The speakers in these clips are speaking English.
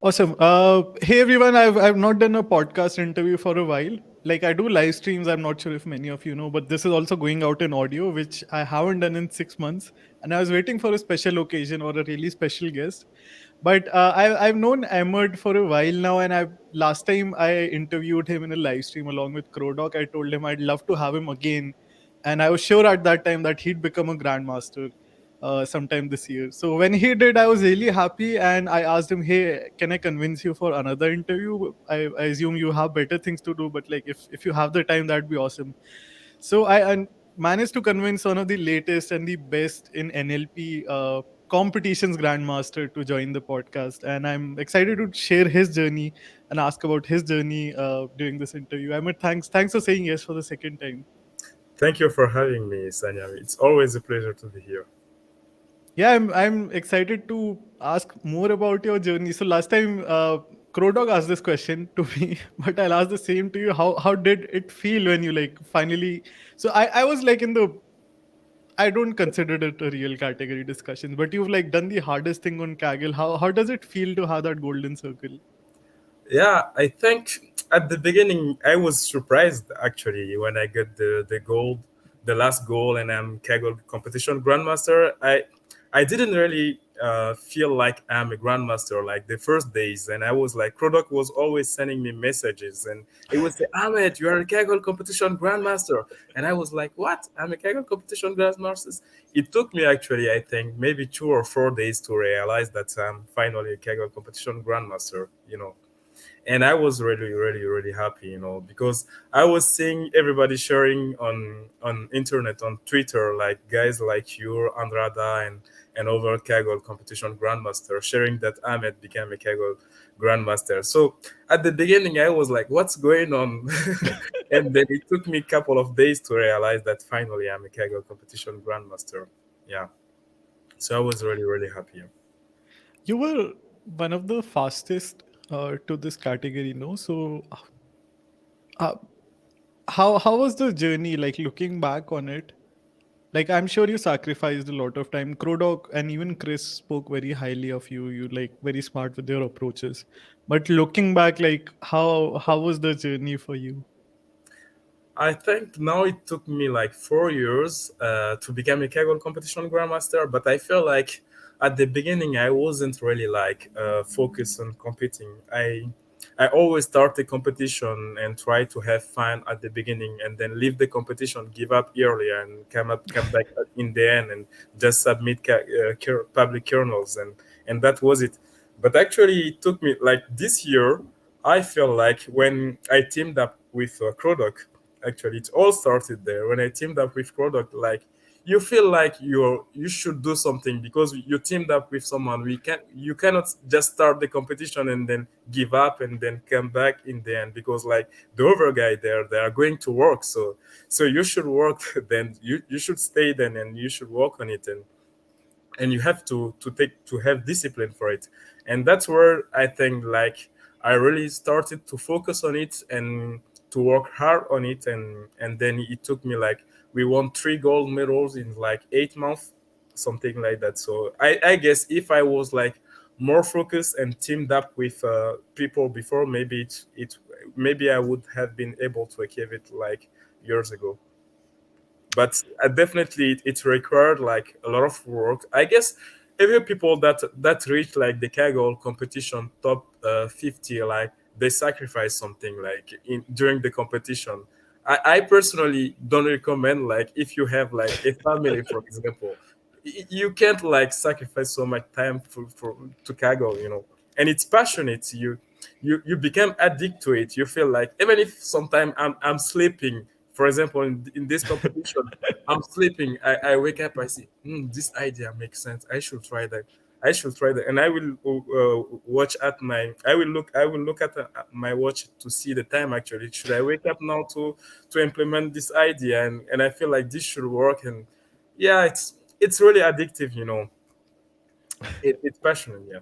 Awesome. Hey everyone, I've not done a podcast interview for a while. Like I do live streams. I'm not sure if many of you know, but this is also going out in audio, which I haven't done in 6 months. And I was waiting for a special occasion or a really special guest. But I've known Ahmed for a while now, and I last time I interviewed him in a live stream along with Crowdog. I told him I'd love to have him again, and I was sure at that time that he'd become a grandmaster sometime this year. So when he did, I was really happy, and I asked him, "Hey, can I convince you for another interview? I assume you have better things to do, but like if you have the time, that'd be awesome." So I managed to convince one of the latest and the best in NLP competitions grandmaster to join the podcast, and I'm excited to share his journey and ask about his journey during this interview. Ahmed, thanks for saying yes for the second time. Thank you for having me, Sanyam. It's always a pleasure to be here. Yeah, I'm excited to ask more about your journey. So last time Crowdog asked this question to me, but I'll ask the same to you. How did it feel when you like finally? So I was like in the, I don't consider it a real category discussion, but you've like done the hardest thing on Kaggle. How does it feel to have that golden circle? Yeah, I think at the beginning I was surprised actually when I got the gold, the last goal, and I'm Kaggle Competition Grandmaster. I didn't really feel like I'm a grandmaster like the first days, and I was like, Product was always sending me messages, and it would say, Ahmed, you are a Kaggle Competition Grandmaster, and I was like, what? I'm a Kaggle Competition Grandmaster. It took me actually, I think, maybe 2 or 4 days to realize that I'm finally a Kaggle Competition Grandmaster. And I was really, really, really happy, because I was seeing everybody sharing on internet, on Twitter, like guys like you, Andrada, and other Kaggle competition grandmaster sharing that Ahmed became a Kaggle grandmaster. So at the beginning, I was like, "What's going on?" And then it took me a couple of days to realize that finally I'm a Kaggle competition grandmaster. Yeah, so I was really, really happy. You were one of the fastest to this category, no? So uh, how was the journey like looking back on it? Like I'm sure you sacrificed a lot of time. Crowdog and even Chris spoke very highly of you. You like very smart with your approaches. But looking back, like how was the journey for you? I think now it took me like 4 years to become a Kaggle competition grandmaster, but I feel like at the beginning I wasn't really like focused on competing. I always start the competition and try to have fun at the beginning, and then leave the competition, give up earlier, and come back in the end and just submit public kernels, and that was it. But actually, it took me like this year. I feel like when I teamed up with Crodok, actually it all started there when I teamed up with Product. Like, you feel like you should do something because you teamed up with someone. You cannot just start the competition and then give up and then come back in the end, because like the other guy there, they are going to work. So you should work. Then you should stay then, and you should work on it, and you have to have discipline for it. And that's where I think like I really started to focus on it and to work hard on it. And then it took me like, we won 3 gold medals in like 8 months, something like that. So I guess if I was like more focused and teamed up with people before, maybe I would have been able to achieve it like years ago. But definitely it required like a lot of work, I guess. Every people that reach like the Kaggle competition top 50, like they sacrifice something like in during the competition. I personally don't recommend, like if you have like a family, for example, you can't like sacrifice so much time for to Kaggle, and it's passionate. You become addicted to it. You feel like even if sometimes I'm sleeping, for example, in this competition, I'm sleeping. I wake up. I see, this idea makes sense. I should try that. I should try that, and I will watch at my. I will look. I will look at my watch to see the time. Actually, should I wake up now to implement this idea? And I feel like this should work. And yeah, it's really addictive. It's passionate. Yeah.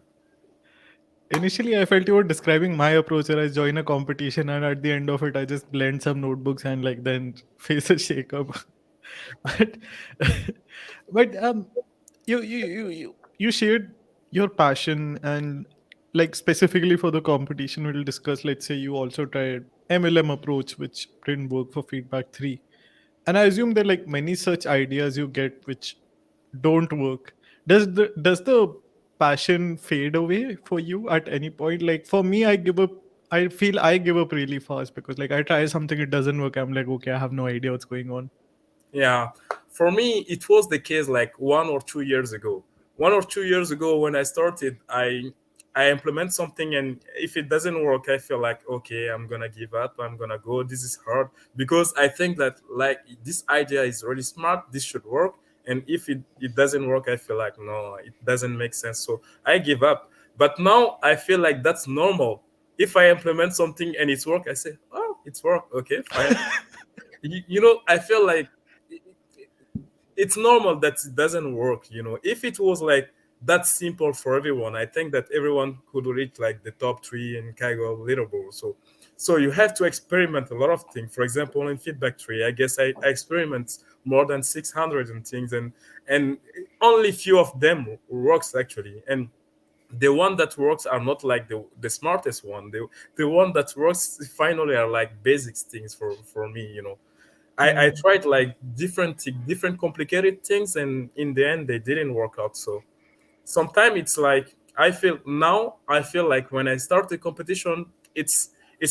Initially, I felt you were describing my approach where I join a competition and at the end of it, I just blend some notebooks and like then face a shakeup. but but you shared. your passion and like specifically for the competition we'll discuss, let's say you also tried MLM approach which didn't work for feedback 3, and I assume there are like many such ideas you get which don't work. Does the passion fade away for you at any point? Like for me, I feel I give up really fast because like I try something, it doesn't work, I'm like, okay, I have no idea what's going on. Yeah, for me, it was the case like 1 or 2 years ago. 1 or 2 years ago, when I started, I implement something, and if it doesn't work, I feel like okay, I'm gonna give up. I'm gonna go. This is hard because I think that like this idea is really smart. This should work, and if it doesn't work, I feel like no, it doesn't make sense. So I give up. But now I feel like that's normal. If I implement something and it's work, I say, oh, it's work. Okay, fine. I feel like it's normal that it doesn't work. If it was like that simple for everyone, I think that everyone could reach like the top three in Kaggle leaderboard. So you have to experiment a lot of things. For example, in feedback tree, I guess I experiment more than 600 and things, and only few of them works actually. And the one that works are not like the smartest one. The one that works finally are like basics things for me. I Hmm. tried like different complicated things, and in the end they didn't work out. So sometimes it's like I feel like when I start the competition, it's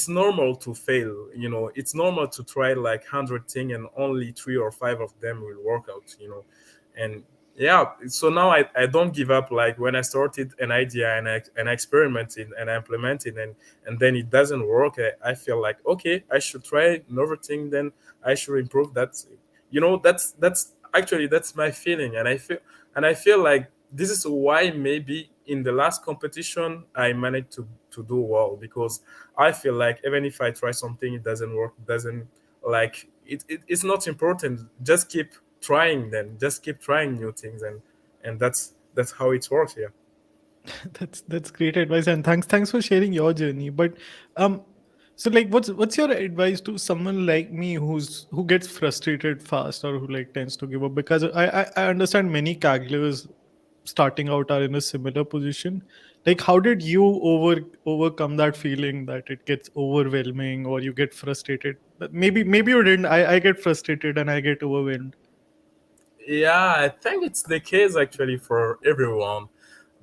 normal to fail. It's normal to try like 100 things and only 3 or 5 of them will work out. And yeah, so now I don't give up. Like when I started an idea and I experimented and I implemented, and then it doesn't work, I feel like okay, I should try another thing, then I should improve that. That's actually that's my feeling, and I feel like this is why maybe in the last competition I managed to do well, because I feel like even if I try something, it doesn't work, doesn't like it's not important. Just keep trying, then just keep trying new things, and that's how it works here. That's great advice, and thanks for sharing your journey. But um, so like, what's your advice to someone like me who gets frustrated fast or who like tends to give up? Because I understand many Kagglers starting out are in a similar position. Like, how did you overcome that feeling that it gets overwhelming or you get frustrated? But maybe you didn't. I get frustrated and I get overwhelmed. Yeah, I think it's the case actually for everyone.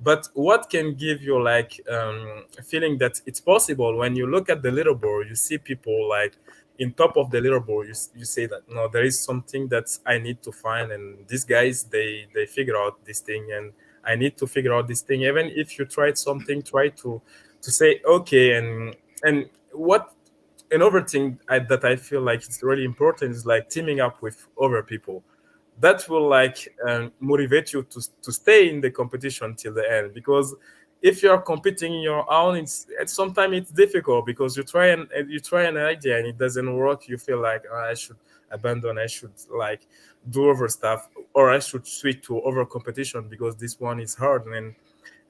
But what can give you like a feeling that it's possible when you look at the leaderboard, you see people like in top of the leaderboard, you say that no, there is something that I need to find, and these guys they figure out this thing, and I need to figure out this thing. Even if you tried something, try to say okay, and what another thing that I feel like it's really important is like teaming up with other people that will like motivate you to stay in the competition till the end, because if you are competing in your own, sometimes it's difficult because you try an idea and it doesn't work. You feel like "Oh, I should abandon, I should like do other stuff, or I should switch to other competition because this one is hard."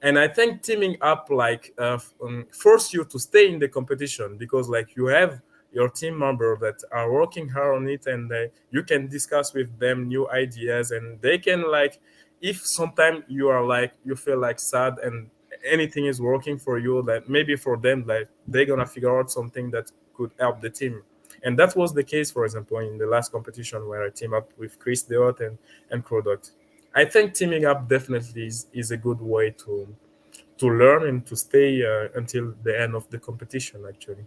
And I think teaming up like force you to stay in the competition, because like you have your team member that are working hard on it, and you can discuss with them new ideas, and they can like, if sometimes you are like you feel like sad and anything is working for you, that maybe for them like they're gonna figure out something that could help the team. And that was the case, for example, in the last competition where I teamed up with Chris Deot and Product. I think teaming up definitely is a good way to learn and to stay until the end of the competition actually.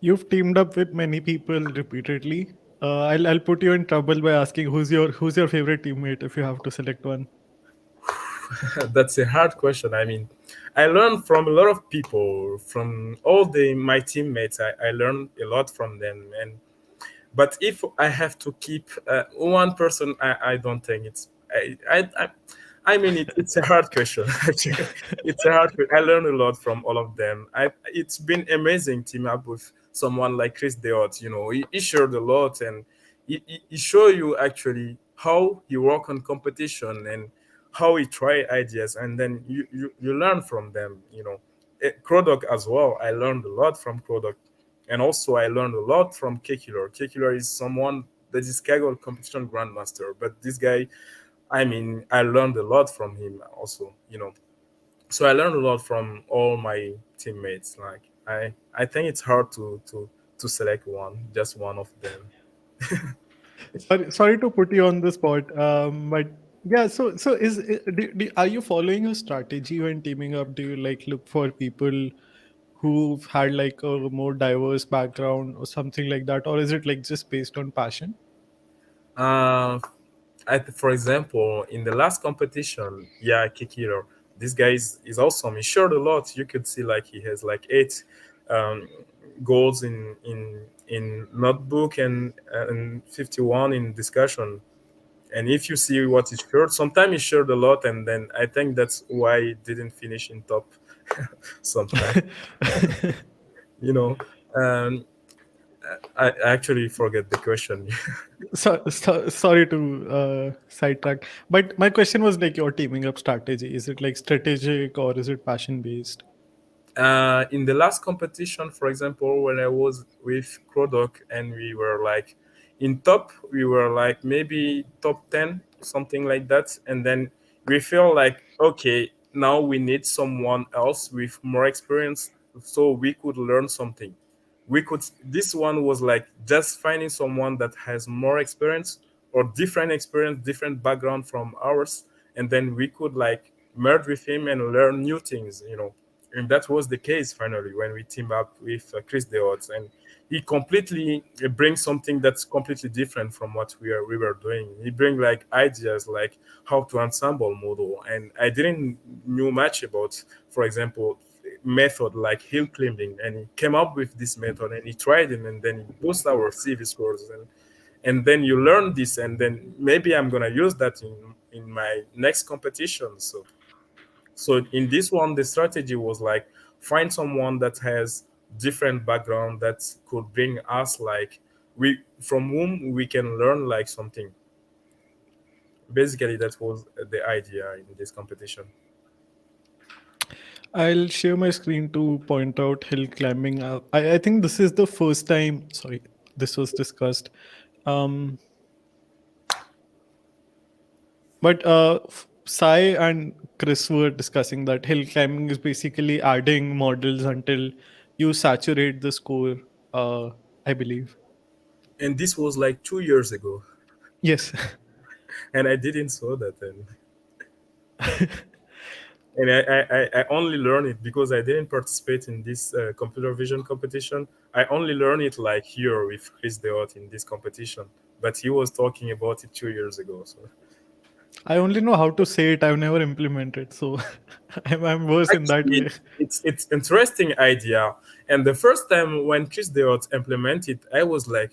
You've teamed up with many people repeatedly. I'll put you in trouble by asking who's your favorite teammate if you have to select one. That's a hard question. I mean, I learned from a lot of people, from all the my teammates. I learned a lot from them, and but if I have to keep one person, I don't think it's I mean it's a hard question. Actually, it's a hard question. I learned a lot from all of them. It's been amazing team up with someone like Chris Deot. He shared a lot, and he show you actually how he work on competition and how he try ideas, and then you learn from them. Crodoc as well. I learned a lot from Crodoc, and also I learned a lot from Kekiller. Kekiller is someone that is Kaggle Competition Grandmaster, but this guy I mean, I learned a lot from him also, you know. So I learned a lot from all my teammates. Like I think it's hard to select one, just one of them. Sorry to put you on the spot, but yeah. So are you following a strategy when teaming up? Do you like look for people who've had like a more diverse background or something like that, or is it like just based on passion? Uh, for example, in the last competition, yeah, Kikiro, this guy is awesome. He showed a lot. You could see like he has like eight um, goals in notebook and 51 in discussion. And if you see what he shared, sometimes he shared a lot, and then I think that's why he didn't finish in top. Sometimes, you know. Um, I actually forget the question. Sorry to sidetrack, but my question was like your teaming up strategy. Is it like strategic or is it passion based? In the last competition, for example, when I was with Crodok and we were like in top, we were like maybe top 10, something like that. And then we feel like, okay, now we need someone else with more experience so we could learn something. This one was like just finding someone that has more experience or different experience, different background from ours. And then we could like merge with him and learn new things, you know. And that was the case finally when we teamed up with Chris Deots, and he completely brings something that's completely different from what we were doing. He bring like ideas like how to ensemble model, and I didn't knew much about, for example, method like hill climbing, and he came up with this method and he tried it, and then he boost our CV scores, and then you learn this, and then maybe I'm gonna use that in my next competition. So in this one, the strategy was like find someone that has different background that could bring us like we from whom we can learn like something. Basically, that was the idea in this competition. I'll share my screen to point out hill climbing. I think this is the first time. Sorry, this was discussed. Um, but Sai and Chris were discussing that hill climbing is basically adding models until you saturate the score. I believe. And this was like 2 years ago, Yes. and I didn't saw that then. And I only learned it because I didn't participate in this computer vision competition. I only learned it like here with Chris Deot in this competition, but he was talking about it 2 years ago. So I only know how to say it. I've never implemented, so I'm worse in that way. actually, it's interesting idea. And the first time when Chris Deot implemented, I was like,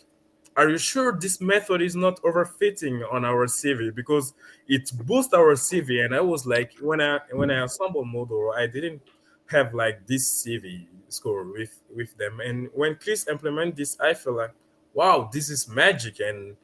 "Are you sure this method is not overfitting on our CV because it boosts our CV?" And I was like, when I assemble model, I didn't have like this CV score with them. And when Chris implement this, I feel like, wow, this is magic. And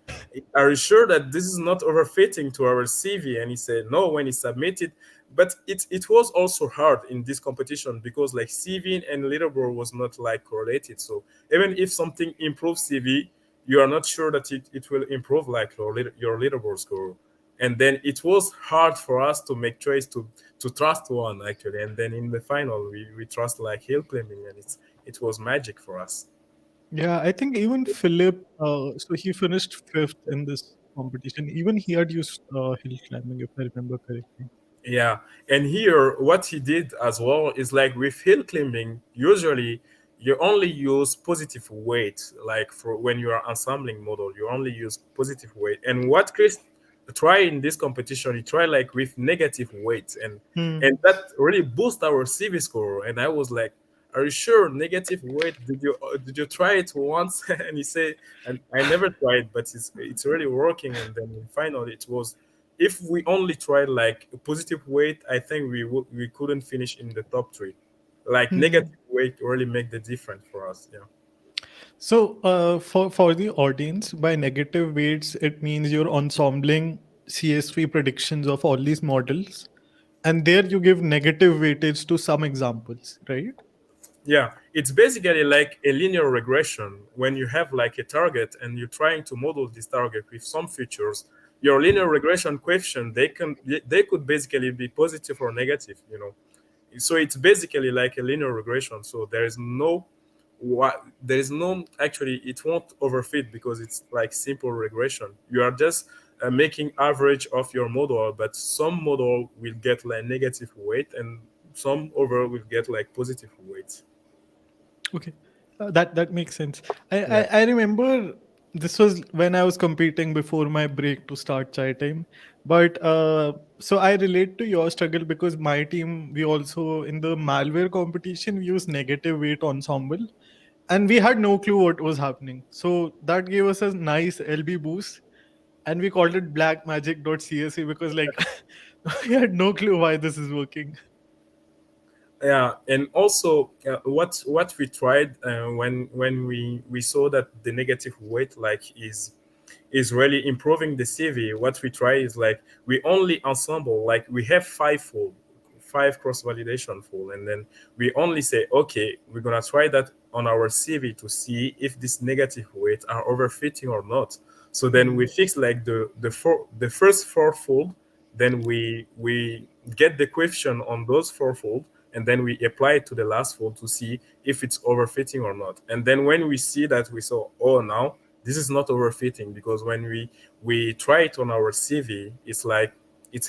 are you sure that this is not overfitting to our CV? And he said no when he submitted. But it was also hard in this competition because like CV and leaderboard was not like correlated. So even if something improves CV, you are not sure that it will improve like your leaderboard score. And then it was hard for us to make choice to trust one actually. And then in the final we trust like hill climbing, and it was magic for us. Yeah, I think even Philip, so he finished fifth in this competition. Even he had used hill climbing, if I remember correctly. Yeah, and here what he did as well is like with hill climbing, usually you only use positive weight. Like for when you are ensembling model, you only use positive weight. And what Chris tried in this competition, he tried like with negative weight, and Hmm. that really boost our CV score. And I was like, "Are you sure negative weight? Did you try it once?" And he said, "And I never tried, but it's really working." And then finally, it was if we only tried like a positive weight, I think we couldn't finish in the top three. Like Hmm. negative weight really make the difference for us. Yeah. So, for the audience, by negative weights, it means you're ensembling CSV predictions of all these models, and there you give negative weightage to some examples, right? Yeah, it's basically like a linear regression when you have like a target and you're trying to model this target with some features. your linear regression coefficient, they could basically be positive or negative, you know. So it's basically like a linear regression. So there is no actually, it won't overfit because it's like simple regression. You are just making average of your model, but some model will get like negative weight and some over will get like positive weight. Okay, that makes sense. I, I Yeah. I remember this was when I was competing before my break to start chai time. But so I relate to your struggle because my team, we also in the malware competition we use negative weight ensemble, and we had no clue what was happening. So that gave us a nice LB boost, and we called it blackmagic.csv because like we had no clue why this is working. Yeah, and also what we tried when we saw that the negative weight like is really improving the CV. What we try is like we only ensemble, like we have five cross validation fold, and then we only say, okay, we're gonna try that on our CV to see if this negative weight are overfitting or not. So then we Hmm. fix like the first four fold, then we get the coefficient on those four fold, and then we apply it to the last fold to see if it's overfitting or not. And then when we see that, we saw, oh, now this is not overfitting, because when we try it on our CV, it's like it's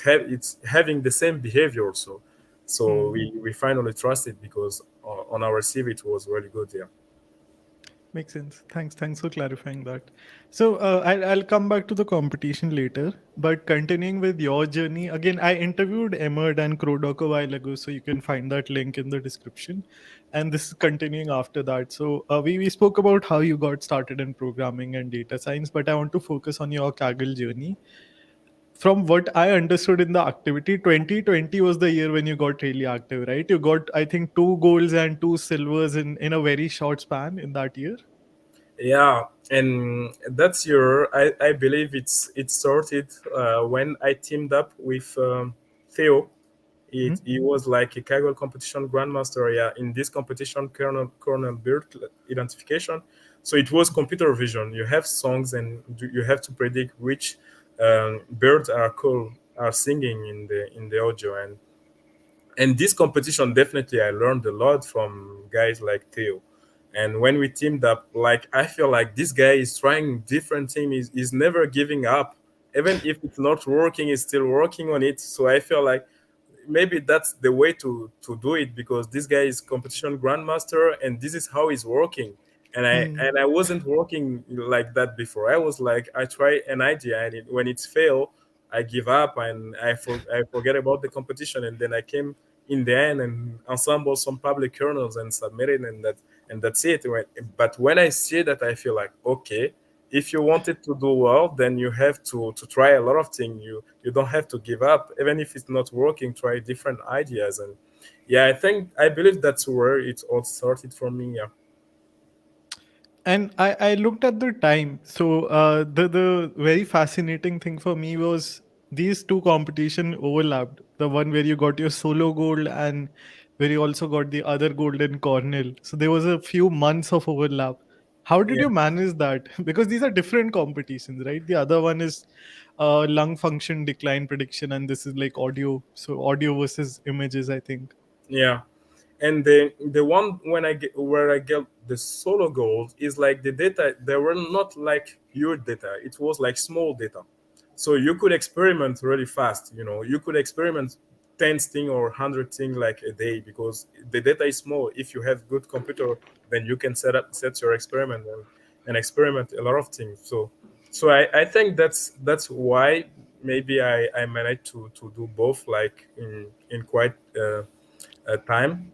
having the same behavior also. So Hmm. we finally trust it because on our CV it was really good. Yeah. Makes sense. Thanks for clarifying that. So I'll come back to the competition later, but continuing with your journey again, I interviewed Emerd and Crodoc a while ago, so you can find that link in the description. And this is continuing after that. So we spoke about how you got started in programming and data science, but I want to focus on your Kaggle journey. From what I understood in the activity, 2020 was the year when you got really active, right? You got, I think, two golds and two silvers in a very short span in that year. Yeah, and that's your. I believe it started when I teamed up with Theo. He was like a Kaggle competition grandmaster. Yeah, in this competition, kernel bird identification. So it was computer vision. You have songs, and you have to predict which birds are singing in the audio. And this competition, definitely I learned a lot from guys like Theo. And when we teamed up, like I feel like this guy is trying different things. He's never giving up, even if it's not working, he's still working on it. So I feel like maybe that's the way to do it, because this guy is competition grandmaster and this is how he's working. And I wasn't working like that before. I was like, I try an idea, and when it's fail, I give up, and I forget about the competition, and then I came in the end and ensemble some public kernels and submitted, and that's it. But when I see that, I feel like, okay, if you wanted to do well, then you have to try a lot of things. You don't have to give up, even if it's not working. Try different ideas. And yeah, I believe that's where it all started for me. Yeah. And I looked at the time. So the very fascinating thing for me was these two competition overlapped. The one where you got your solo gold and where you also got the other gold in Cornell. So there was a few months of overlap. How did Yeah. you manage that? Because these are different competitions, right? The other one is lung function decline prediction, and this is like audio. So audio versus images, I think. Yeah. And the one when I get where I get the solo gold is like the data, they were not like huge data, it was like small data. So you could experiment really fast, you know, you could experiment 10 thing or 100 thing like a day, because the data is small. If you have good computer, then you can set your experiment and experiment a lot of things. So I think that's why maybe I managed to do both like in quite a time.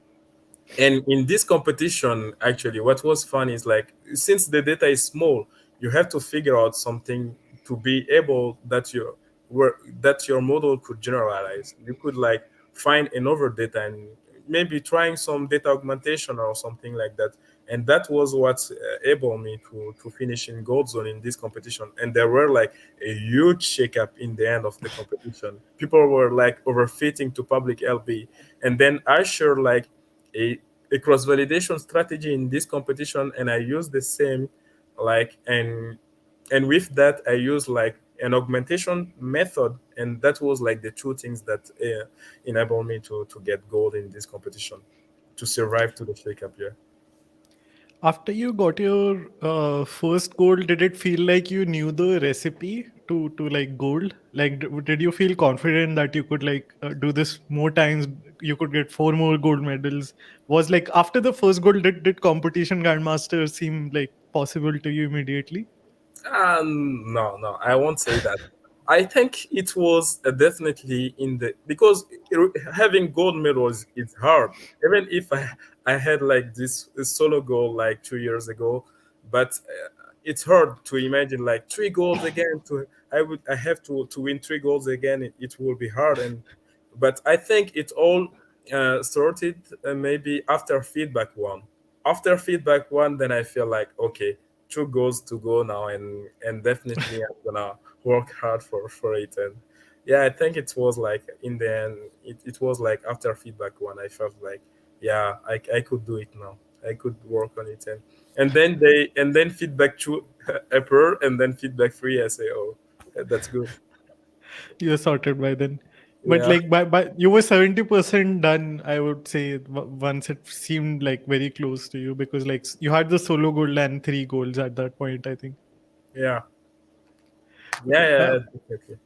And in this competition, actually, what was fun is like, since the data is small, you have to figure out something to be able that your model could generalize. You could like find another data and maybe trying some data augmentation or something like that. And that was what able me to finish in gold zone in this competition. And there were like a huge shakeup in the end of the competition. People were like overfitting to public LB, and then I shared like a, a cross validation strategy in this competition, and I use the same, like, and with that I use like an augmentation method, and that was like the two things that enabled me to get gold in this competition, to survive to the Shake Up. Yeah. After you got your first gold, did it feel like you knew the recipe to like gold? Like, did you feel confident that you could like do this more times? You could get four more gold medals. Was like after the first gold, did competition grandmaster seem like possible to you immediately? No, no, I won't say that. I think it was definitely in the, because having gold medals is hard. Even if I had like this solo goal like 2 years ago, but it's hard to imagine like three goals again. I have to win three goals again. It will be hard, and but I think it all sorted maybe after feedback one. After feedback one, then I feel like okay, two goals to go now, and definitely I'm gonna work hard for it. And yeah, I think it was like in the end, it was like after feedback one, I felt like yeah, I could do it now. I could work on it, and then feedback two appear, and then feedback three, I say oh, that's good. You're sorted by then. But Yeah. like by you were 70% done, I would say once it seemed like very close to you because like you had the solo gold and three goals at that point, I think. Yeah. Yeah, Okay. yeah, definitely.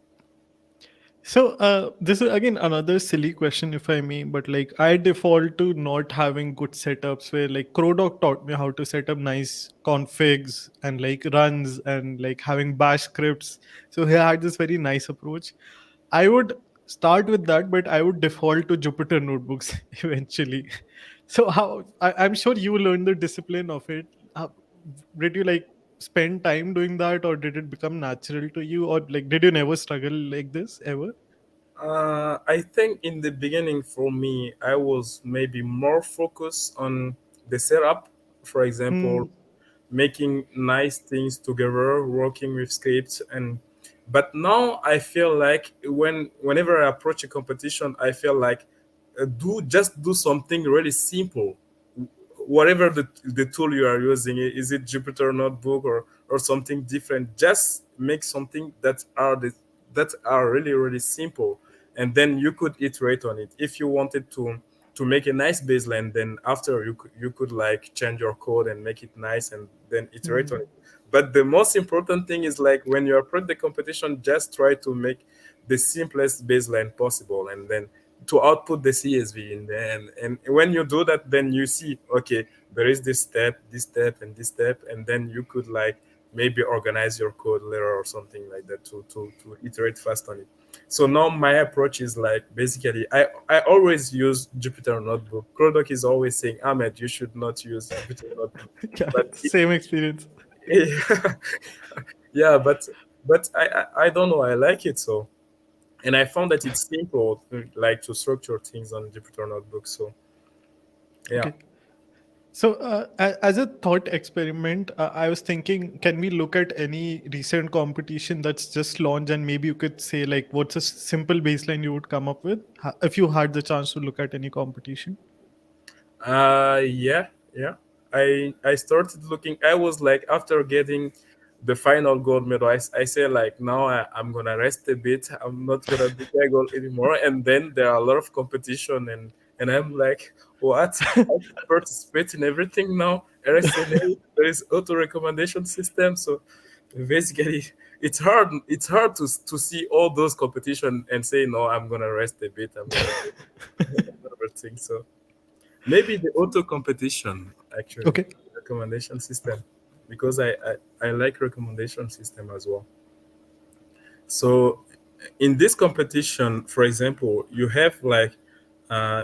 So this is again another silly question, if I may, but like I default to not having good setups where like CrowDog taught me how to set up nice configs and like runs and like having bash scripts. So he had this very nice approach. I would start with that, but I would default to Jupyter notebooks eventually. So I'm sure you learned the discipline of it. How, did you like spend time doing that, or did it become natural to you, or like did you never struggle like this ever? I think in the beginning for me, I was maybe more focused on the setup. For example, Hmm. making nice things together, working with scripts, and but now I feel like whenever I approach a competition, I feel like do something really simple, whatever the tool you are using. Is it Jupyter notebook or something different? Just make something that are really really simple, and then you could iterate on it. If you wanted to make a nice baseline, then after you could like change your code and make it nice and then iterate on Hmm. it. But the most important thing is like when you approach the competition, just try to make the simplest baseline possible, and then to output the CSV in the end. And when you do that, then you see, okay, there is this step, and this step, and then you could like maybe organize your code later or something like that to iterate fast on it. So now my approach is like basically I always use Jupyter Notebook. Product is always saying, Ahmed, you should not use Jupyter Notebook. Yeah, But same experience. yeah, but I don't know, I like it so, and I found that it's simple like to structure things on Jupyter Notebook. So yeah. Okay. So, as a thought experiment, I was thinking, can we look at any recent competition that's just launched, and maybe you could say, like, what's a simple baseline you would come up with if you had the chance to look at any competition? Yeah, yeah. I started looking. I was like after getting the final gold medal, I say like now I'm gonna rest a bit. I'm not gonna do Kaggle anymore. And then there are a lot of competition, and I'm like, what? I should participate in everything now. RSNA, there is auto recommendation system. So basically, It's hard to see all those competition and say no. I'm gonna rest a bit. I'm gonna do another thing. So. Maybe the auto competition, actually, Okay. recommendation system, because I like recommendation system as well. So in this competition, for example, you have like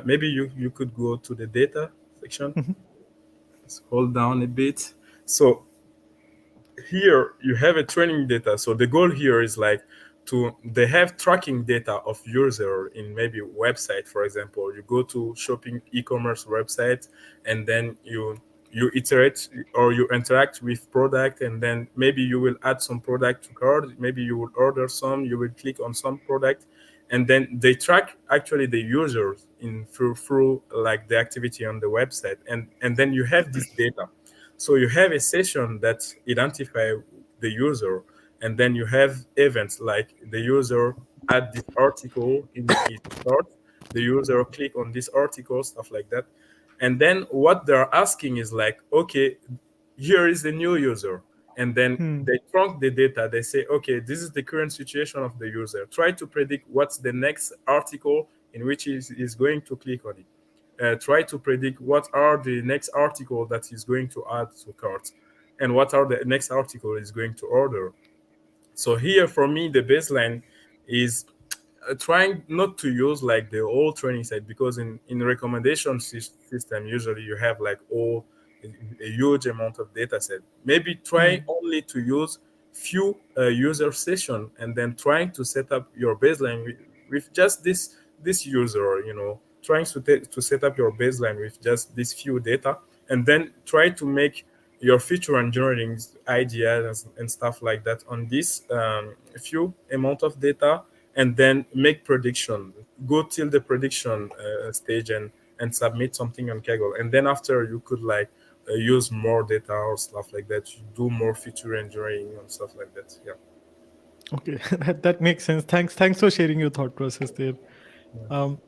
maybe you could go to the data section, Mhm. scroll down a bit. So here you have a training data. So the goal here is like to they have tracking data of user in maybe website. For example, you go to shopping e-commerce website, and then you iterate or you interact with product, and then maybe you will add some product to cart, maybe you will order some, you will click on some product, and then they track actually the users in through like the activity on the website, and then you have this data. So you have a session that identify the user, And then you have events like the user add this article in his cart, the user click on this article, stuff like that. And then what they're asking is like, okay, here is the new user. And then Hmm. they trunk the data. They say, okay, this is the current situation of the user. Try to predict what's the next article in which is going to click on it. Try to predict what are the next article that he's going to add to cart, and what are the next article he's going to order. So here for me the baseline is trying not to use like the old training set, because in recommendation system usually you have like all a huge amount of data set. Maybe try Hmm. only to use few user session, and then trying to set up your baseline with just this user, trying to set up your baseline with just this few data, and then try to make your feature engineering ideas and stuff like that on this few amount of data, and then make prediction, go till the prediction stage, and submit something on Kaggle. And then after you could like use more data or stuff like that, you do more feature engineering and stuff like that. Yeah. Okay, that makes sense. Thanks for sharing your thought process there. Um,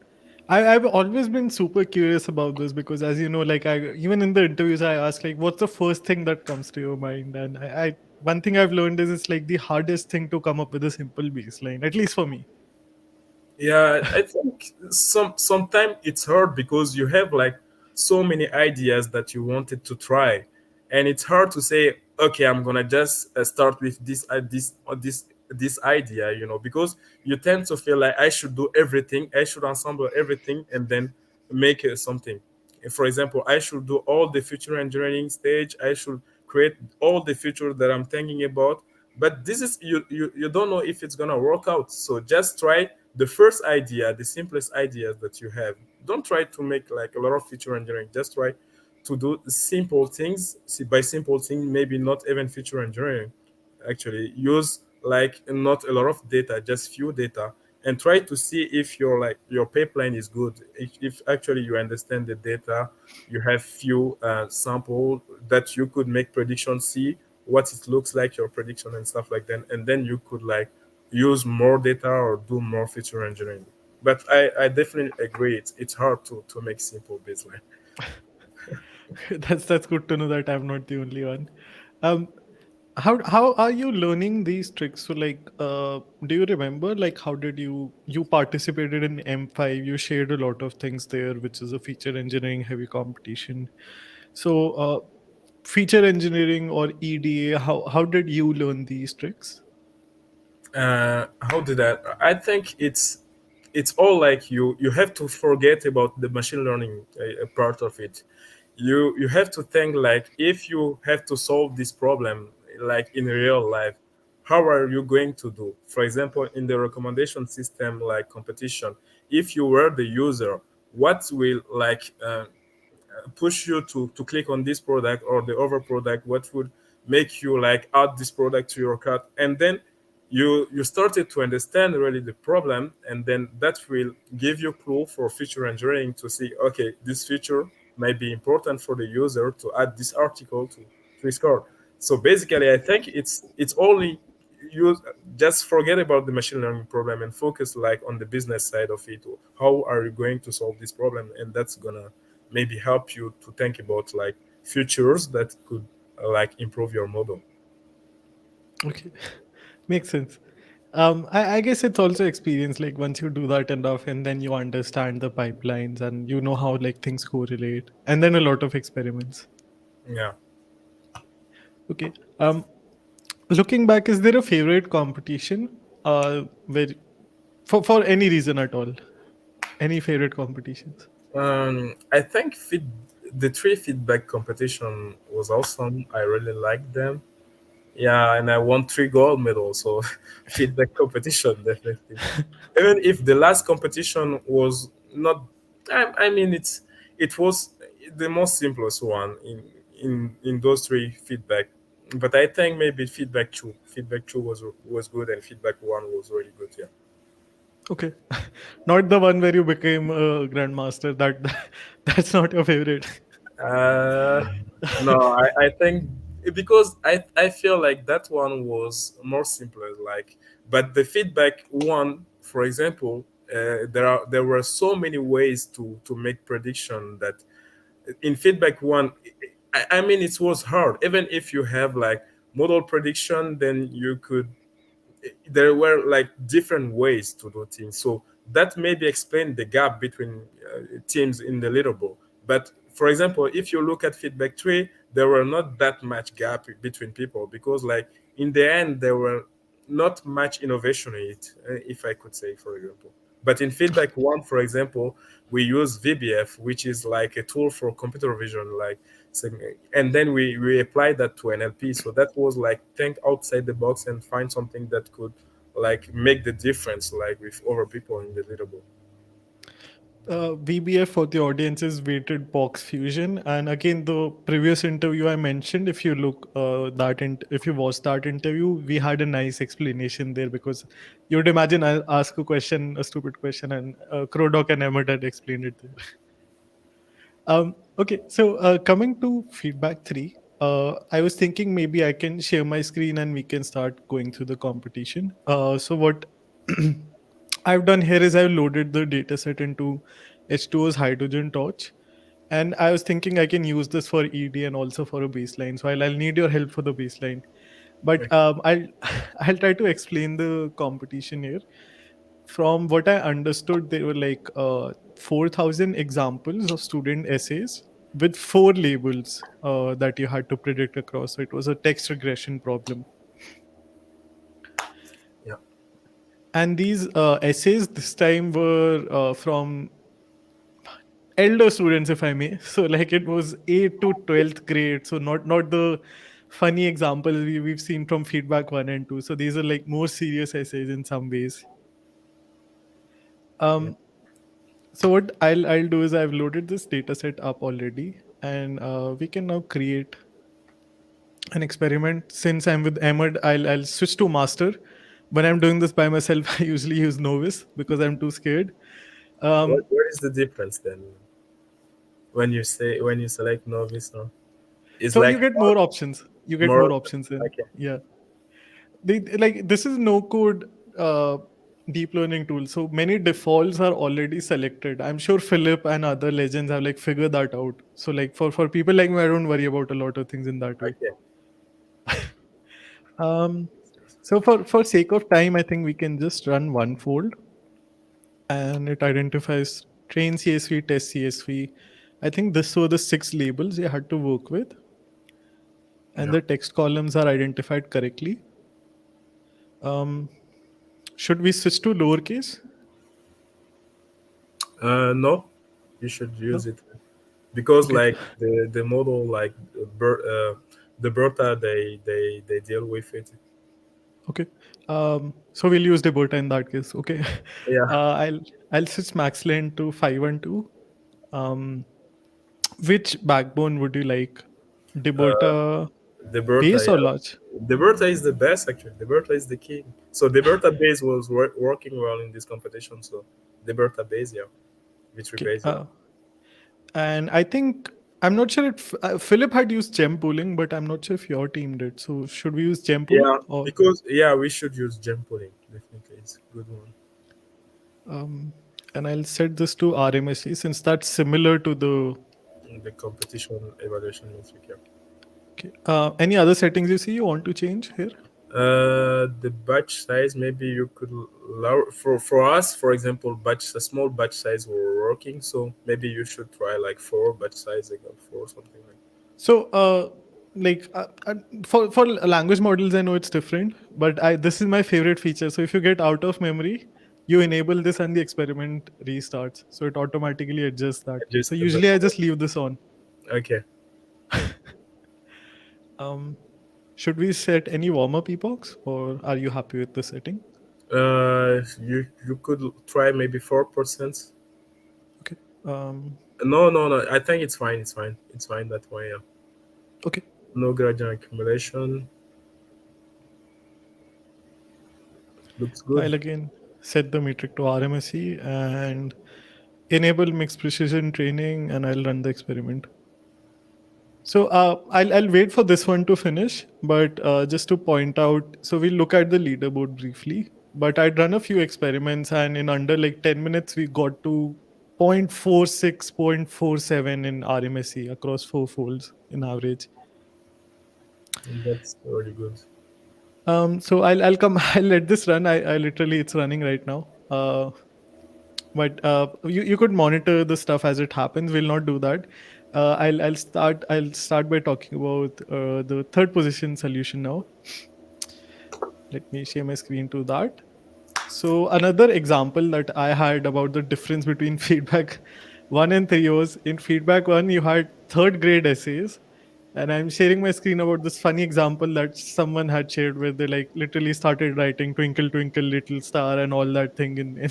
I've always been super curious about this because, as you know, like I even in the interviews, I ask like, what's the first thing that comes to your mind? And I one thing I've learned is it's like the hardest thing to come up with a simple baseline, at least for me. Yeah, I think sometimes it's hard because you have like so many ideas that you wanted to try, and it's hard to say, okay, I'm gonna just start with this idea, because you tend to feel like I should do everything, I should ensemble everything, and then make something. For example, I should do all the feature engineering stage, I should create all the features that I'm thinking about, but this is you don't know if it's gonna work out. So just try the first idea, the simplest ideas that you have. Don't try to make like a lot of feature engineering. Just try to do simple things. See, by simple things, maybe not even feature engineering. Actually, use like not a lot of data, just few data, and try to see if your pipeline is good. If actually you understand the data, you have few sample that you could make predictions, see what it looks like, your prediction and stuff like that, and then you could like use more data or do more feature engineering. But I definitely agree, it's hard to make simple baseline. That's good to know that I'm not the only one. Um, how are you learning these tricks? So like, do you remember like how did you participated in M5? You shared a lot of things there, which is a feature engineering heavy competition. So feature engineering or EDA, how did you learn these tricks? How did that? I think it's all like you have to forget about the machine learning part of it. You have to think like, if you have to solve this problem like in real life, how are you going to do? For example, in the recommendation system like competition, if you were the user, what will like push you to click on this product or the other product, what would make you like add this product to your cart, and then you started to understand really the problem, and then that will give you clue for feature engineering to see, okay, this feature might be important for the user to add this article to his cart. So basically I think it's only you just forget about the machine learning problem and focus like on the business side of it. How are you going to solve this problem? And that's gonna maybe help you to think about like futures that could like improve your model. Okay, makes sense. I guess it's also experience. Like once you do that enough, and then you understand the pipelines, and you know how like things correlate, and then a lot of experiments. Yeah. Okay. Looking back, is there a favorite competition? Where for any reason at all, any favorite competitions? I think the three feedback competition was awesome. I really liked them. Yeah, and I won three gold medals. So feedback competition definitely. Even if the last competition was not, I mean it was the most simplest one in those three feedback. But I think maybe feedback two was good, and feedback one was really good. Yeah. Okay, not the one where you became a grandmaster. That that's not your favorite. Uh, no, I think because I feel like that one was more simpler. Like, but the feedback one, for example, there were so many ways to make prediction that in feedback one, I mean, it was hard. Even if you have like model prediction, then you could, there were like different ways to do things. So that maybe explain the gap between teams in the leaderboard. But for example, if you look at feedback tree, there were not that much gap between people, because like in the end there were not much innovation in it, if I could say, for example. But in feedback one, for example, we use VBF, which is like a tool for computer vision, like, so, and then we applied that to NLP. So that was like think outside the box and find something that could like make the difference, like with other people in the leaderboard. VBF for the audience is weighted box fusion, and again, the previous interview I mentioned. If you look if you watch that interview, we had a nice explanation there because you would imagine I'll ask a question, a stupid question, and Crodoc and Emmett had explained it there. Okay, so coming to feedback three, I was thinking maybe I can share my screen and we can start going through the competition. So what I've done here is I've loaded the dataset into H2O's hydrogen torch. And I was thinking I can use this for ED and also for a baseline. So I'll need your help for the baseline. But I'll I'll try to explain the competition here. From what I understood, there were like 4,000 examples of student essays with four labels that you had to predict across. So it was a text regression problem. Yeah. And these essays this time were from elder students, if I may. So like it was 8th to 12th grade. So not the funny examples we've seen from feedback one and two. So these are like more serious essays in some ways. Yeah. Um, so what I'll do is I've loaded this data set up already, and we can now create an experiment. Since I'm with Ahmed, I'll switch to master. When I'm doing this by myself, I usually use novice because I'm too scared. Um, What is the difference then when you say, when you select novice? Or it's so like you get more options. You get more more options in, okay. yeah. Like this is no code deep learning tool, so many defaults are already selected. I'm sure Philip and other legends have like figured that out. So like for people like me, I don't worry about a lot of things in that way. Okay. um so for sake of time, I think we can just run one fold, and it identifies train CSV, test CSV. I think this were the six labels you had to work with, and Yeah. the text columns are identified correctly. um should we switch to lowercase? No, you should use No. it, because Okay. like the model, like the Bertha, they deal with it. Okay. So we'll use Deberta in that case. Okay. Yeah. I'll switch max lane to 512. Um, which backbone would you like? Uh, Deberta the Bertha, base or yeah. large? The Bertha is the best actually. The Bertha is the king. So the Bertha base was working well in this competition. So the Bertha base, yeah, V3 Okay. base, yeah. And I think I'm not sure if Philip had used gem pooling, but I'm not sure if your team did. So should we use gem Yeah, pooling or because yeah, we should use gem pooling. Definitely, it's a good one. um, and I'll set this to RMSE since that's similar to the. The competition evaluation metric, yeah. Okay. Any other settings you see you want to change here? The batch size, maybe you could lower for us, for example, batch a small batch size were working, so maybe you should try like four batch size, like four something like. So, like for language models, I know it's different, but I this is my favorite feature. So if you get out of memory, you enable this and the experiment restarts. So it automatically adjusts that. So Just the usually I batch. just leave this on. Okay. Um, should we set any warm up epochs, or are you happy with the setting? You could try maybe 4%. Okay. Um, No. I think it's fine. It's fine. It's fine that way. Yeah. okay. No gradient accumulation. Looks good. I'll again set the metric to RMSE and enable mixed precision training, and I'll run the experiment. I'll wait for this one to finish, but just to point out, so we'll look at the leaderboard briefly. But I'd run a few experiments, and in under like 10 minutes, we got to 0.46, 0.47 in RMSE across four folds in average. That's really good. I'll come. I'll let this run. I literally it's running right now. But you could monitor the stuff as it happens. We'll not do that. I'll start by talking about the third position solution now. Let me share my screen to that. So another example that I had about the difference between feedback one and three was in feedback one you had third grade essays, and I'm sharing my screen about this funny example that someone had shared where they like literally started writing "Twinkle Twinkle Little Star" and all that thing in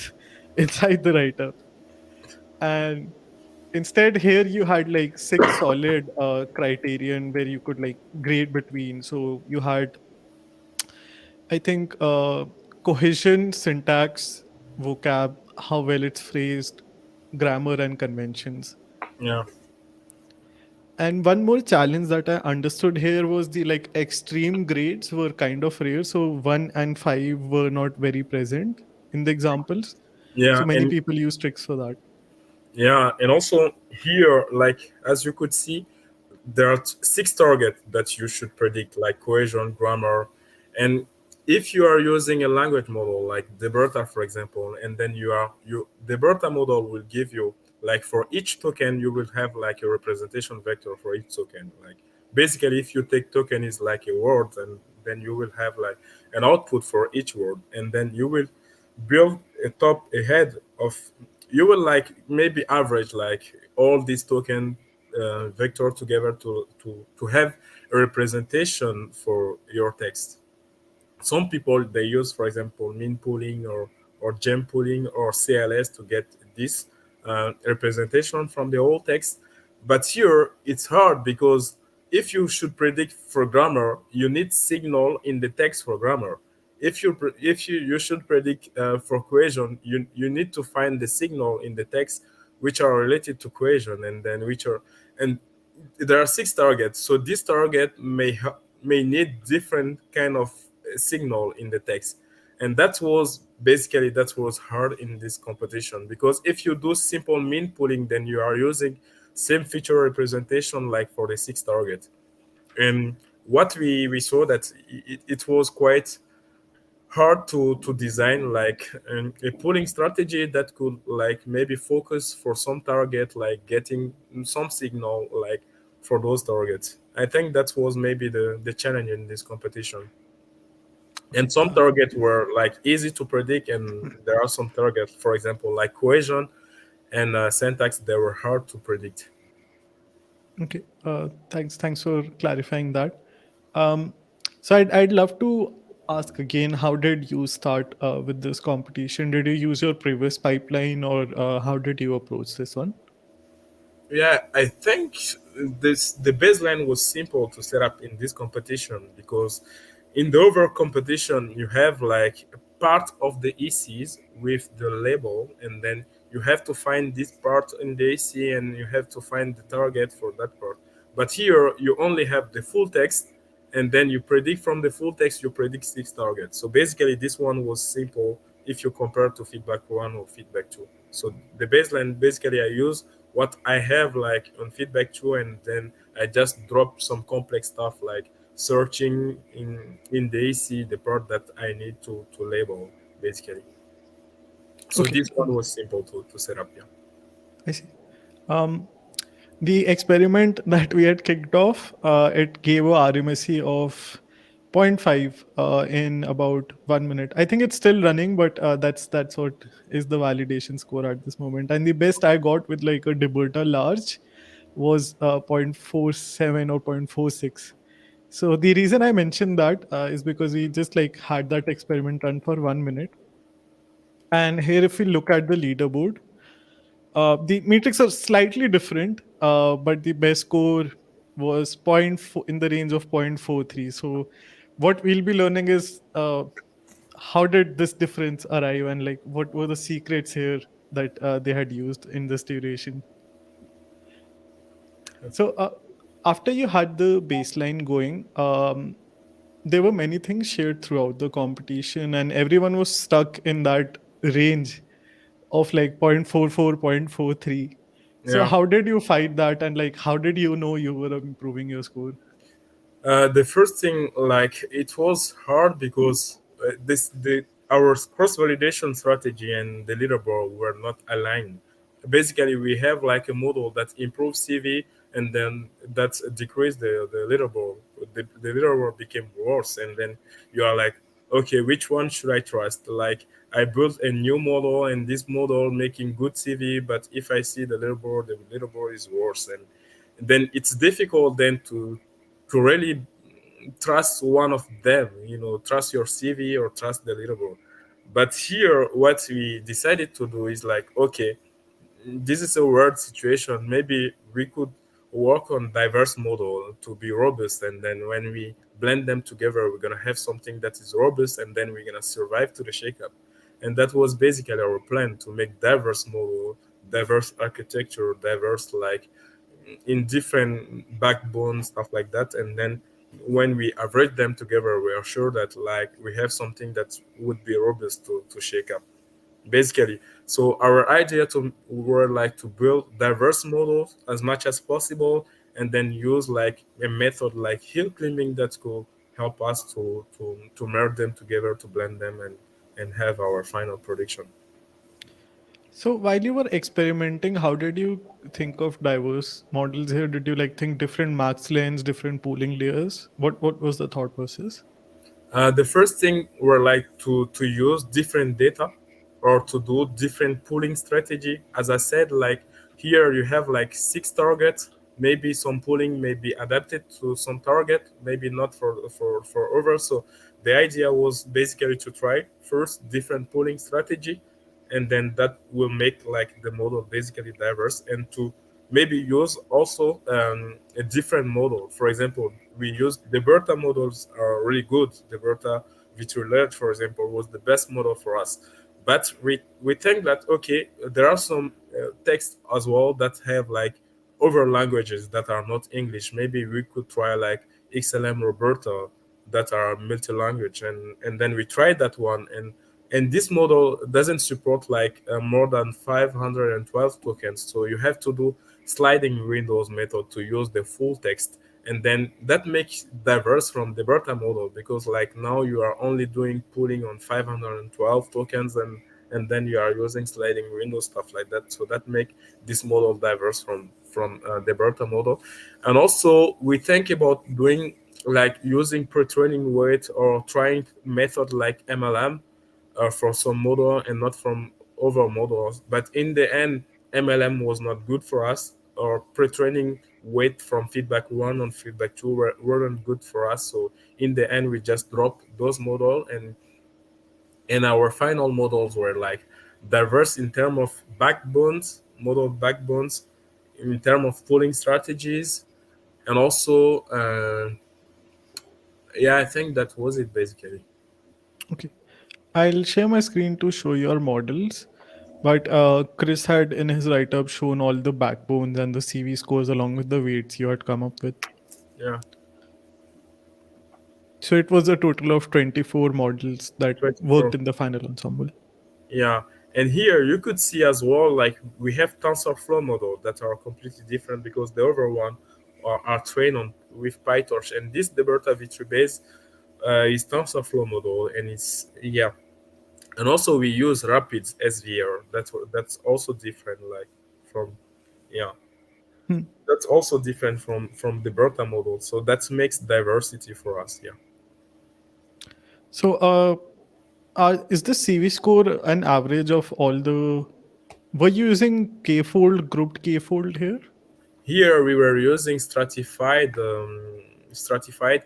inside the writer. And instead here you had like six solid criterion where you could like grade between. So you had, I think, cohesion, syntax, vocab, how well it's phrased, grammar, and conventions. Yeah. And one more challenge that I understood here was the like extreme grades were kind of rare. So one and five were not very present in the examples. So Yeah, many and people use tricks for that. yeah, and also here, like as you could see, there are six targets that you should predict, like cohesion, grammar, and if you are using a language model like the Berta, for example, and then the Berta model will give you like for each token you will have like a representation vector for each token. Like basically, if you take token is like a word, and then you will have like an output for each word, and then you will build a top ahead of you will like maybe average like all these token vector together to have a representation for your text. Some people they use, for example, min pooling or gem pooling or CLS to get this representation from the whole text. But here it's hard because if you should predict for grammar, you need signal in the text for grammar. If you should predict for cohesion, you need to find the signal in the text which are related to cohesion, and then which are and there are six targets, so this target may need different kind of signal in the text, and that was hard in this competition, because if you do simple min pooling, then you are using same feature representation like for the six target. And what we saw that it was quite hard to design like a pooling strategy that could like maybe focus for some target, like getting some signal like for those targets. I think that was maybe the challenge in this competition. Okay. And some targets were like easy to predict, and there are some targets, for example, like cohesion and syntax, they were hard to predict. Okay. Thanks for clarifying that. Um, so I'd love to ask again, how did you start with this competition? Did you use your previous pipeline, or how did you approach this one? Yeah, I think the baseline was simple to set up in this competition, because in the overall competition you have like a part of the ECs with the label, and then you have to find this part in the EC and you have to find the target for that part. But here you only have the full text, and then you predict from the full text, you predict six targets. So basically this one was simple if you compare to feedback one or feedback two. So the baseline, basically I use what I have like on feedback two, and then I just drop some complex stuff like searching in the AC the part that I need to label basically. So Okay, this one was simple to set up. Yeah. I see. Um, the experiment that we had kicked off, it gave a RMSE of zero point 0.5 in about 1 minute. I think it's still running, but that's what is the validation score at this moment. And the best I got with like a Deberta large was 0.47 or 0.46. So the reason I mentioned that is because we just like had that experiment run for 1 minute. And here, if we look at the leaderboard, the metrics are slightly different, but the best score was point 4, in the range of 0.43. So what we'll be learning is how did this difference arrive, and like what were the secrets here that they had used in this duration. So after you had the baseline going, there were many things shared throughout the competition, and everyone was stuck in that range of like 0.44, 0.43. So Yeah. how did you fight that, and like how did you know you were improving your score? The first thing, like, it was hard because this the our cross validation strategy and the leaderboard were not aligned. Basically, we have like a model that improves CV and then that decreased the leaderboard. The leaderboard became worse, and then you are like, okay, which one should I trust? Like, I built a new model and this model making good CV, but if I see the leaderboard is worse, and then it's difficult then to really trust one of them, trust your CV or trust the leaderboard. But here what we decided to do is like, okay, this is a weird situation, maybe we could work on diverse model to be robust, and then when we blend them together we're going to have something that is robust, and then we're going to survive to the shakeup. And that was basically our plan, to make diverse model, diverse architecture, diverse, like, in different backbones, stuff like that. And then when we average them together, we are sure that, like, we have something that would be robust to shake up, basically. So our idea to were like to build diverse models as much as possible, and then use like a method like hill climbing that could help us to merge them together, to blend them, and have our final prediction. So while you were experimenting, how did you think of diverse models here? Did you like think different max lanes, different pooling layers? What was the thought process? The first thing were like to use different data, or to do different pooling strategy. As I said, like, here you have like 6 targets. Maybe some pooling may be adapted to some target, maybe not for others. So the idea was basically to try first different pooling strategy, and then that will make like the model basically diverse, and to maybe use also a different model. For example, we use the Berta models are really good. The Berta v2 for example, was the best model for us. But we think that, okay, there are some texts as well that have like other languages that are not English. Maybe we could try like XLM Roberta that are multi-language, and then we tried that one, and this model doesn't support like more than 512 tokens, so you have to do sliding windows method to use the full text. And then that makes diverse from the Berta model, because like now you are only doing pooling on 512 tokens, and then you are using sliding windows, stuff like that. So that make this model diverse from the Berta model. And also we think about doing like using pre-training weight, or trying method like MLM for some model and not from other models. But in the end, MLM was not good for us, or pre-training weight from feedback one on feedback two weren't good for us. So in the end, we just dropped those model, and our final models were like diverse in terms of backbones, model backbones, in terms of pooling strategies, and also, yeah, I think that was it basically. Okay. I'll share my screen to show your models. But Chris had in his write up shown all the backbones and the CV scores along with the weights you had come up with. Yeah, So it was a total of 24 models that worked 24. in the final ensemble. Yeah, and here you could see as well, like, we have TensorFlow model that are completely different, because the other one are trained on with PyTorch, and this Deberta V3 base is TensorFlow model, and it's, yeah. And also we use Rapids SVR. That's also different, like, from, yeah, Hmm. that's also different from the Berta model. So that makes diversity for us. Yeah. So, is the CV score an average of all the? Were you using K-fold, grouped K-fold here? Here we were using stratified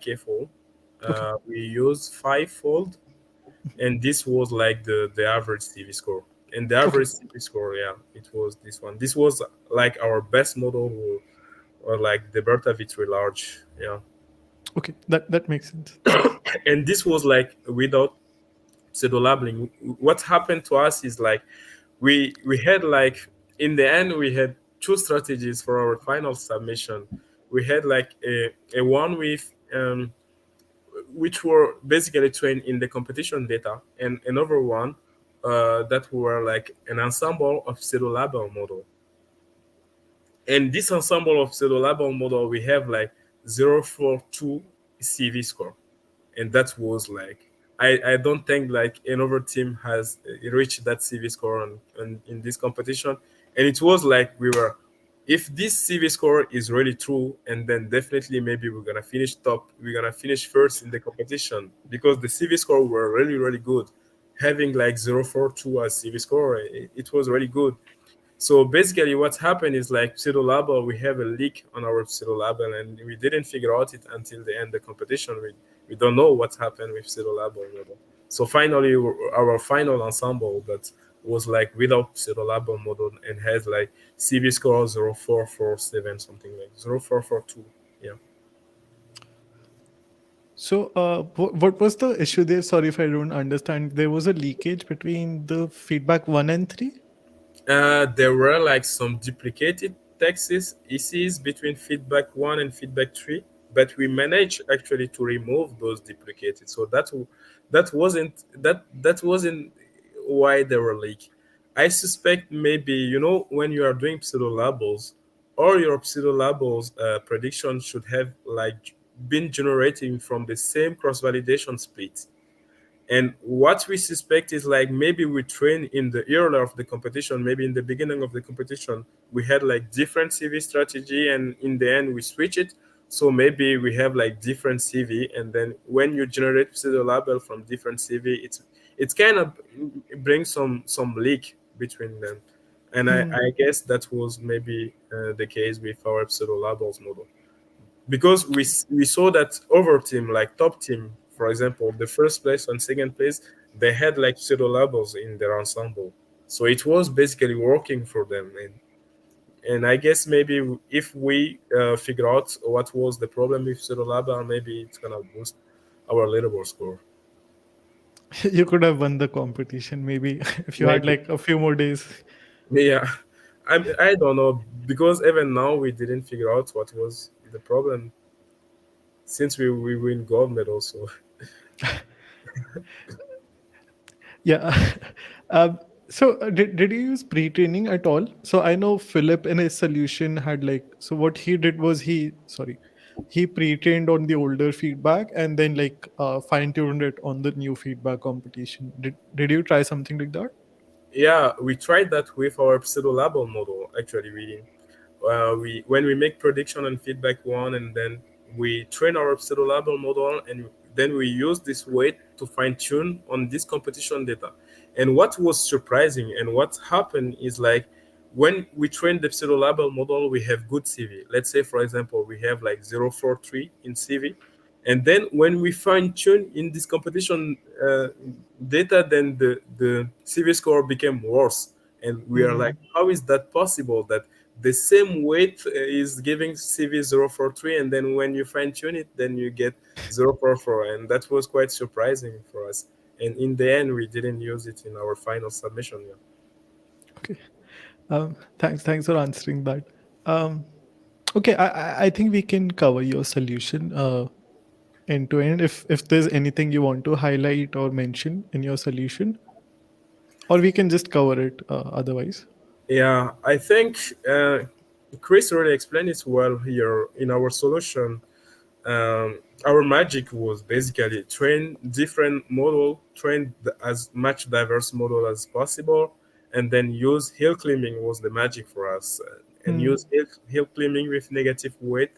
K-fold. Okay. We used fivefold, and this was like the average CV score. And the Okay. average CV score, yeah, it was this one. This was like our best model, or like the Berta V3 large, yeah. Okay. That makes sense. And this was like without pseudo labeling. What happened to us is like we had like, in the end we had two strategies for our final submission. we had like a one with which were basically trained in the competition data, and another one that were like an ensemble of pseudo-label model. And this ensemble of pseudo-label model, we have like 042 CV score, and that was like I don't think like another team has reached that CV score in this competition. And it was like we were, if this CV score is really true, and then definitely maybe we're gonna finish top, we're gonna finish first in the competition, because the CV score were really really good. Having like 042 as CV score, it was really good. So basically, what's happened is like pseudo label, we have a leak on our pseudo label, and we didn't figure out it until the end of the competition. We don't know what happened with pseudo label model. So finally, our final ensemble that was like without pseudo label model and has like CV score 0447, something like 0442. Yeah. So, what was the issue there? Sorry if I don't understand. There was a leakage between the feedback 1 and 3. There were like some duplicated texts ECs between feedback 1 and feedback 3, but we managed actually to remove those duplicated. So that wasn't why they were leaked. I suspect maybe, when you are doing pseudo labels, or your pseudo labels prediction should have like been generating from the same cross validation split. And what we suspect is like maybe we train in the earlier of the competition, maybe in the beginning of the competition, we had like different CV strategy, and in the end we switch it. So maybe we have like different CV, and then when you generate pseudo label from different CV, it's kind of it brings some leak between them. And I guess that was maybe the case with our pseudo labels model, because we saw that over team, like top team, for example, the first place and second place, they had like pseudo labels in their ensemble, so it was basically working for them. And I guess maybe if we figure out what was the problem with pseudo label, maybe it's gonna boost our leaderboard score. You could have won the competition maybe if you had Maybe. like a few more days. Yeah. I don't know, because even now we didn't figure out what was the problem, since we win gold medal. So Yeah. um, so, did you use pre-training at all? So I know Philip in his solution had like, so what he did was he pre-trained on the older feedback and then like fine-tuned it on the new feedback competition. Did you try something like that? yeah, we tried that with our pseudo label model. Actually, we when we make prediction and feedback one, and then we train our pseudo label model, and then we use this weight to fine tune on this competition data. And what was surprising and what happened is like, when we train the pseudo label model, we have good CV. Let's say, for example, we have like 043 in CV, and then when we fine tune in this competition data, then the CV score became worse. And we are like, Hmm. how is that possible that the same weight is giving CV 043, and then when you fine tune it, then you get 044? And that was quite surprising for us. And in the end, we didn't use it in our final submission. Yeah. Okay. Thanks for answering that. Um, okay, I think we can cover your solution end to end. If there's anything you want to highlight or mention in your solution, or we can just cover it otherwise. Yeah, I think Chris already explained it well here in our solution. Our magic was basically train different model, train as much diverse model as possible, and then use hill climbing was the magic for us, and Hmm. use hill climbing with negative weight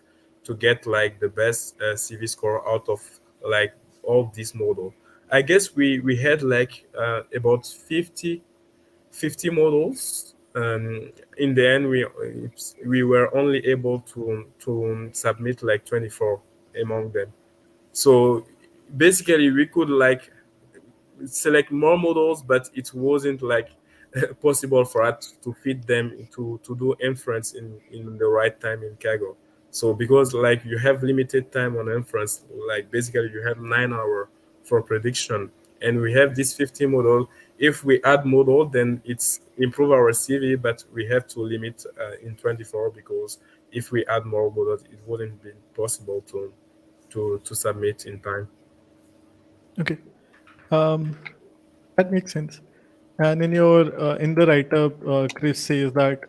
to get like the best CV score out of like all this model. I guess we had like about 50 models. In the end, we were only able to submit like 24 among them. So basically, we could like select more models, but it wasn't like possible for us to fit them to do inference in the right time in Kaggle. So because like you have limited time on inference, like basically you have 9 hours for prediction, and we have this 50 model. If we add model, then it's improve our CV, but we have to limit in 24, because if we add more models, it wouldn't be possible to submit in time. Okay. Um, that makes sense. And in your in the write up, Chris says that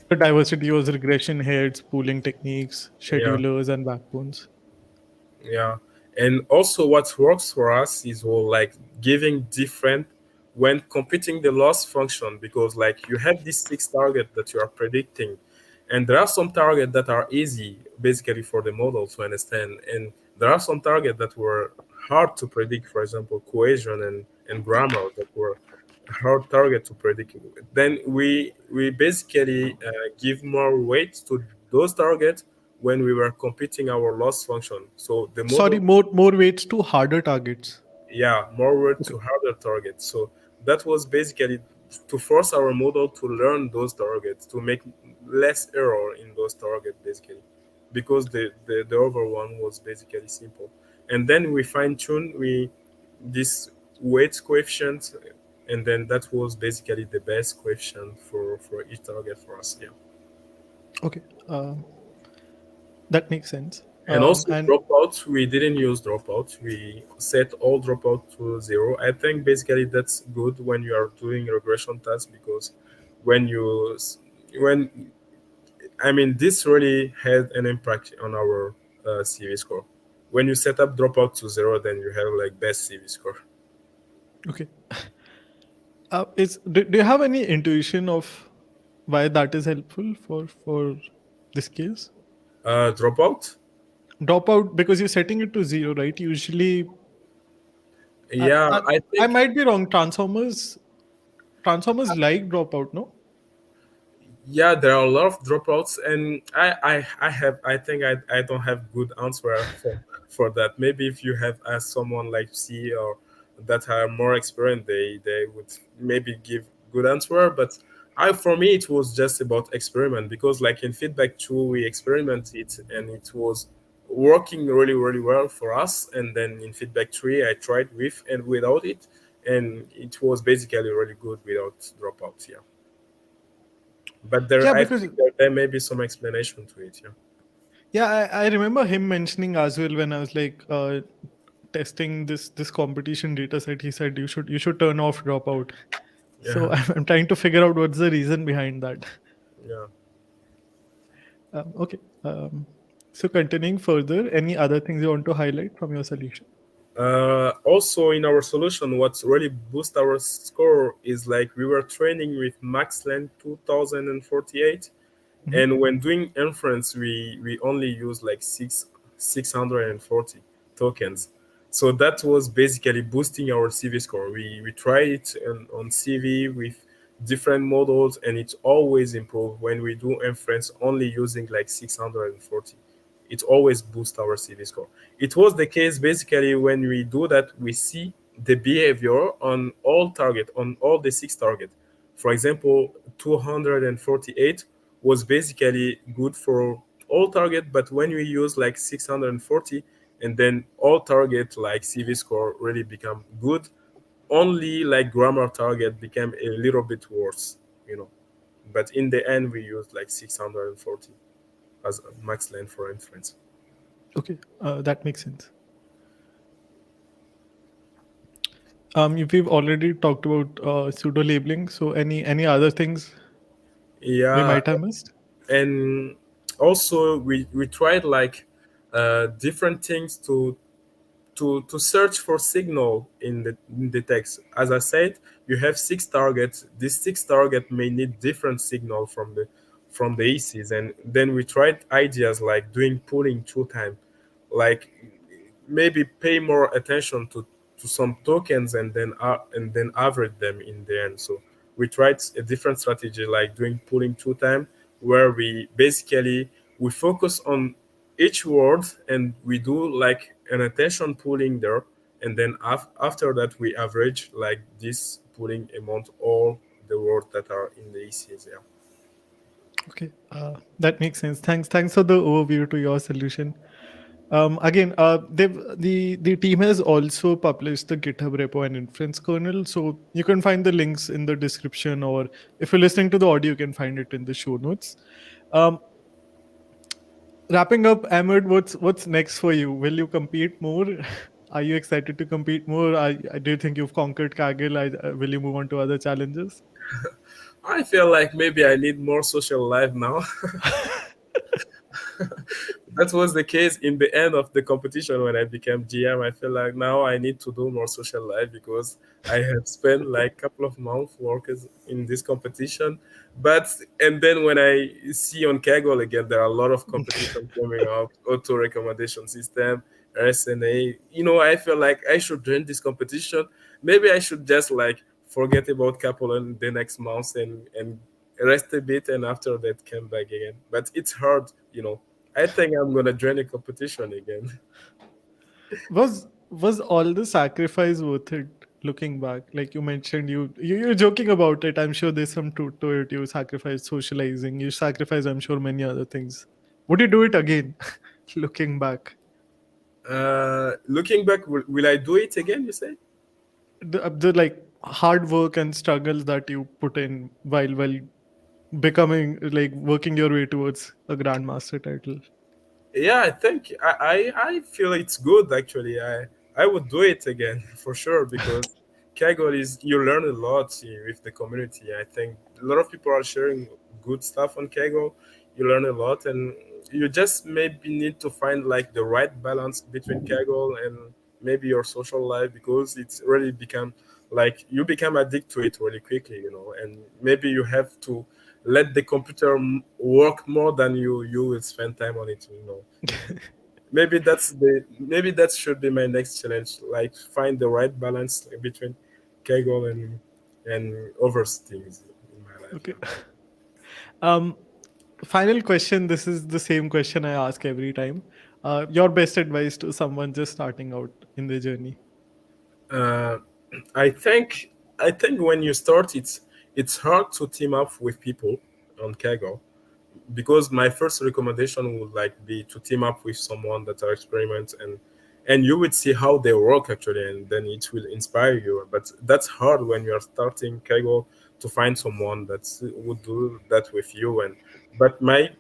the diversity was regression heads, pooling techniques, Yeah. schedulers, and backbones. Yeah, and also what works for us is well, like giving different when computing the loss function, because like you have this six target that you are predicting, and there are some targets that are easy basically for the model to understand, and there are some targets that were hard to predict, for example cohesion and grammar that were hard target to predict. Then we basically give more weight to those targets when we were computing our loss function. So the Sorry, model, more weights to harder targets. yeah, more weight Okay. to harder targets. So that was basically to force our model to learn those targets, to make less error in those targets, basically, because the other one was basically simple. And then we fine tune we this weight coefficient, and then that was basically the best coefficient for each target for us. Yeah. Okay. That makes sense. And also And dropouts, we didn't use dropouts. We set all dropout to zero. I think basically that's good when you are doing regression tasks, because when you when I mean this really had an impact on our CV score. When you set up dropout to zero, then you have like best CV score. okay, do you have any intuition of why that is helpful for this case? Dropout? Dropout, because you're setting it to zero, right? Usually, I, Yeah, I, I I think. might be wrong. Transformers like dropout, no? Yeah, there are a lot of dropouts, and I think I don't have good answer for that. Maybe if you have asked someone like C or that are more experienced, they would maybe give good answer. But I for me it was just about experiment, because like in feedback two we experimented and it was working really well for us, and then in feedback three I tried with and without it, and it was basically really good without dropouts. Yeah. But there, Yeah, I because think there may be some explanation to it. Yeah. yeah, I remember him mentioning as well when I was like testing this competition data set. He said you should turn off dropout. So Yeah. I'm trying to figure out what's the reason behind that. Yeah. Okay. So continuing further, any other things you want to highlight from your solution? Also, in our solution, what's really boost our score is like we were training with max length 2048, Mhm. and when doing inference we only use like 640 tokens. So that was basically boosting our CV score. We tried it on CV with different models, and it's always improved when we do inference only using like 640. It always boosts our CV score. It was the case basically when we do that, we see the behavior on all target, on all the six target. For example, 248 was basically good for all target, but when we use like 640 and then all target like CV score really become good, only like grammar target became a little bit worse, you know. But in the end, we used like 640 as a max length for inference. Okay, that makes sense. We've already talked about pseudo labeling. So any other things we Yeah, might have missed? and also we tried like different things to search for signal in the text. As I said, you have six targets. These six target may need different signal from the ECs, and then we tried ideas like doing pooling through time, like maybe pay more attention to some tokens and then average them in the end. So we tried a different strategy like doing pooling through time, where we basically we focus on each word and we do like an attention pooling there, and then after that we average like this pooling amount all the words that are in the ECs. Yeah. Okay, that makes sense. Thanks for the overview to your solution. Again, the team has also published the GitHub repo and inference kernel, so you can find the links in the description, or if you're listening to the audio, you can find it in the show notes. Um, Wrapping up, Ahmed, what's next for you? Will you compete more? Are you excited to compete more? Do you think you've conquered Kaggle? Will you move on to other challenges? I feel like maybe I need more social life now. That was the case in the end of the competition when I became GM. I feel like now I need to do more social life because I have spent like a couple of months working in this competition. But and then when I see on Kaggle again, there are a lot of competition coming up, auto recommendation system, RSNA. I feel like I should join this competition. Maybe I should just like forget about Kaplan the next month and rest a bit, and after that come back again. But it's hard. I think I'm gonna join a competition again. Was all the sacrifice worth it? Looking back, like you mentioned, you're joking about it. I'm sure there's some truth to it. You sacrifice socializing. You sacrifice, I'm sure, many other things. Would you do it again? Looking back, Looking back, will I do it again? You say? the like hard work and struggles that you put in while becoming, like, working your way towards a grandmaster title. Yeah, I think I feel it's good actually. I would do it again for sure because Kaggle is you learn a lot with the community. I think a lot of people are sharing good stuff on Kaggle. You learn a lot, and you just maybe need to find like the right balance between Kaggle and maybe your social life because it's really become like you become addicted to it really quickly, and maybe you have to let the computer work more than you will spend time on it. Maybe that should be my next challenge, like find the right balance between Kaggle and other things in my life. Okay. Um, Final question. This is the same question I ask every time. Your best advice to someone just starting out in their journey. uh, I think when you start, it's hard to team up with people on Kaggle because my first recommendation would like be to team up with someone that are experienced and you would see how they work actually, and then it will inspire you. But that's hard when you are starting Kaggle to find someone that would do that with you. And but my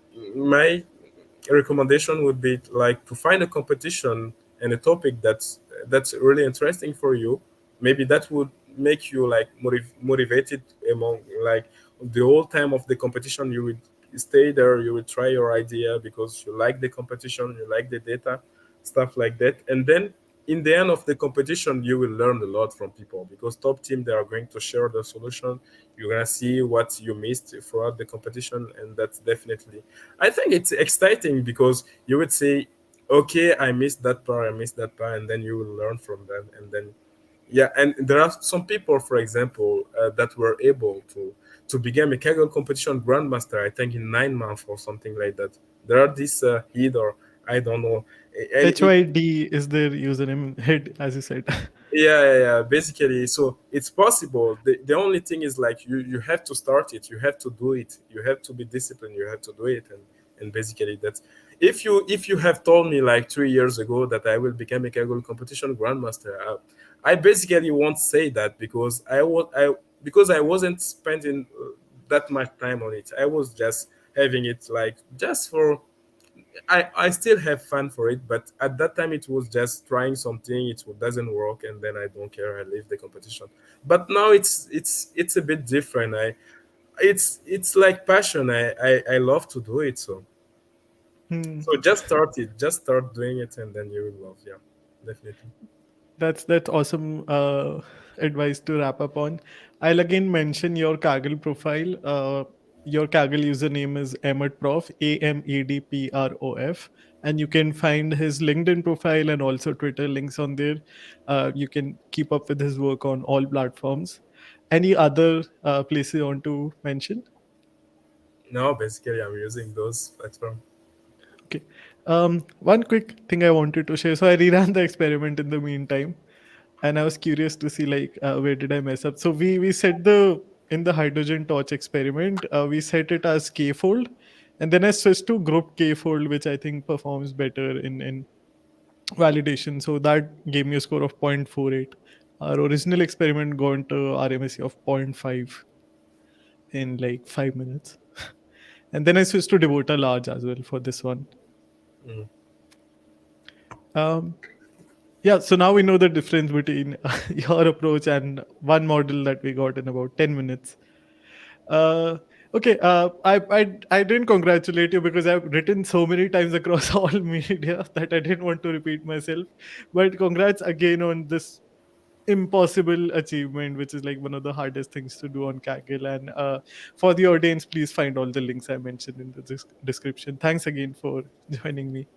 recommendation would be like to find a competition and a topic that's really interesting for you. Maybe that would make you like motivated among like the whole time of the competition. You would stay there, you will try your idea because you like the competition, you like the data, stuff like that. And then in the end of the competition you will learn a lot from people because top team they are going to share the solution. You're gonna see what you missed throughout the competition, and that's definitely, I think it's exciting because you would say, okay, I missed that part, and then you will learn from them. And then yeah, and there are some people, for example, that were able to become a Kaggle competition grandmaster. I think in 9 months or something like that. There are this heat or I don't know, and HYD is their username, head, as you said. yeah. Basically, so it's possible. The only thing is like you have to start it. You have to do it. You have to be disciplined. You have to do it, and basically that's. If you have told me like 3 years ago that I will become a Kaggle competition grandmaster, I basically won't say that because I wasn't spending that much time on it. I was just having it like just for I still have fun for it, but at that time it was just trying something. It doesn't work, and then I don't care. I leave the competition. But now it's a bit different. It's like passion. I love to do it. So Hmm. so just start it. Just start doing it, and then you will love. Yeah, definitely. That's awesome advice to wrap up on. I'll again mention your Kaggle profile. Your Kaggle username is Amed Prof, AMEDPROF, and you can find his LinkedIn profile and also Twitter links on there. You can keep up with his work on all platforms. Any other places you want to mention? Now basically I'm using those platforms. Okay. One quick thing I wanted to share. So I reran the experiment in the meantime, and I was curious to see, like, where did I mess up. So we set the in the hydrogen torch experiment, we set it as k-fold, and then I switched to group k-fold, which I think performs better in validation. So that gave me a score of 0.48. Our original experiment got to RMSE of zero point 0.5 in like 5 minutes, and then I switched to Devota large as well for this one. Mm. Um, yeah, so now we know the difference between your approach and one model that we got in about 10 minutes. Uh, okay, I didn't congratulate you because I've written so many times across all media that I didn't want to repeat myself. But congrats again on this impossible achievement, which is like one of the hardest things to do on Kaggle. And for the audience, please find all the links I mentioned in the description. Thanks again for joining me.